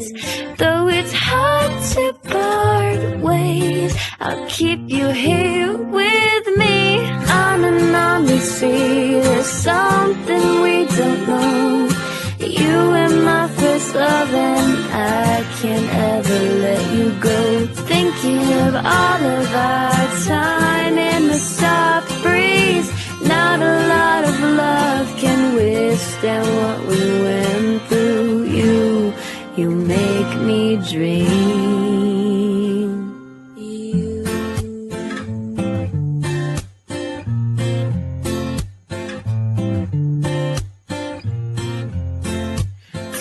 brilliance. Though it's hard to part ways, I'll keep you here with me. On and on we see there's something we don't know. You were my first love and I can't ever let you go. Thinking of all of our time in the soft breeze. Not a lot of love can withstand what we went through. You make me dream.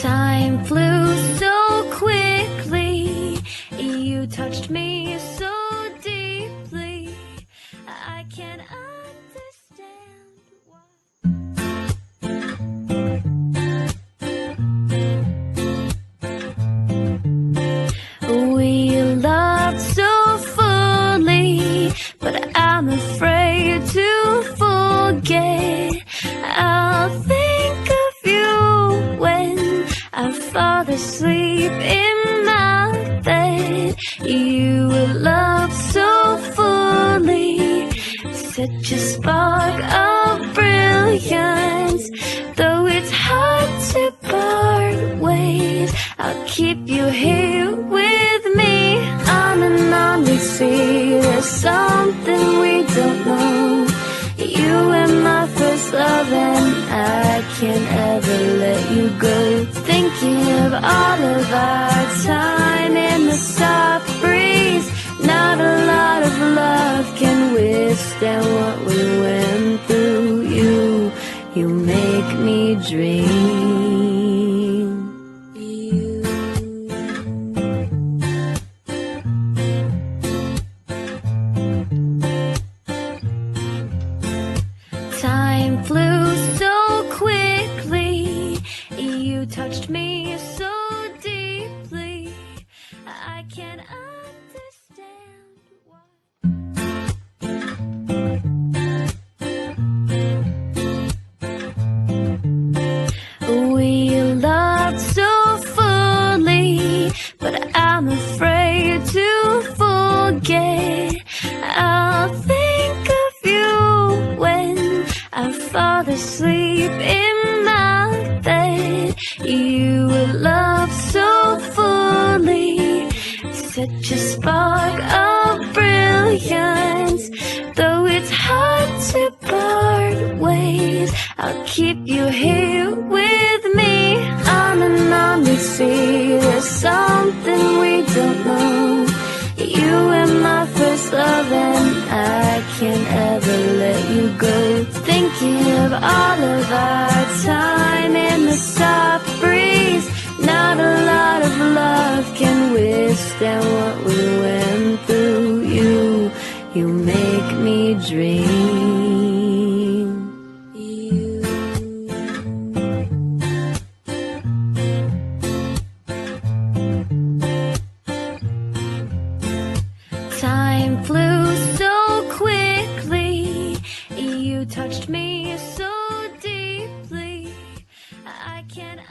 Time flew so quickly. You touched me so deeply. I can't understand why. We loved so fully, but I'm afraid to forget. I'll think of you when I fall asleep in my bed. You were loved so fully, such a spark of brilliance. Though it's hard to part ways, I'll keep you here with me. On and on we see there's something we don't know. You were my first love and I can't ever let you go. Thinking of all of our time in the soft breeze. Not a lot of love can withstand what we went through. You make me dream. Time flew so quickly. You touched me so deeply. I can't understand why. We loved so fully, but I'm afraid to forget. I'll think of you when I fall asleep in my bed. You were loved so fully, such a spark of brilliance. Though it's hard to part ways, I'll keep you here with me. On and on we see there's something we don't know. You were my first love and I can't ever let you go. Thinking of all of our time in the soft breeze. Not a lot of love can withstand what we went through. You make me dream. Time flew so quickly. You touched me so deeply. I can't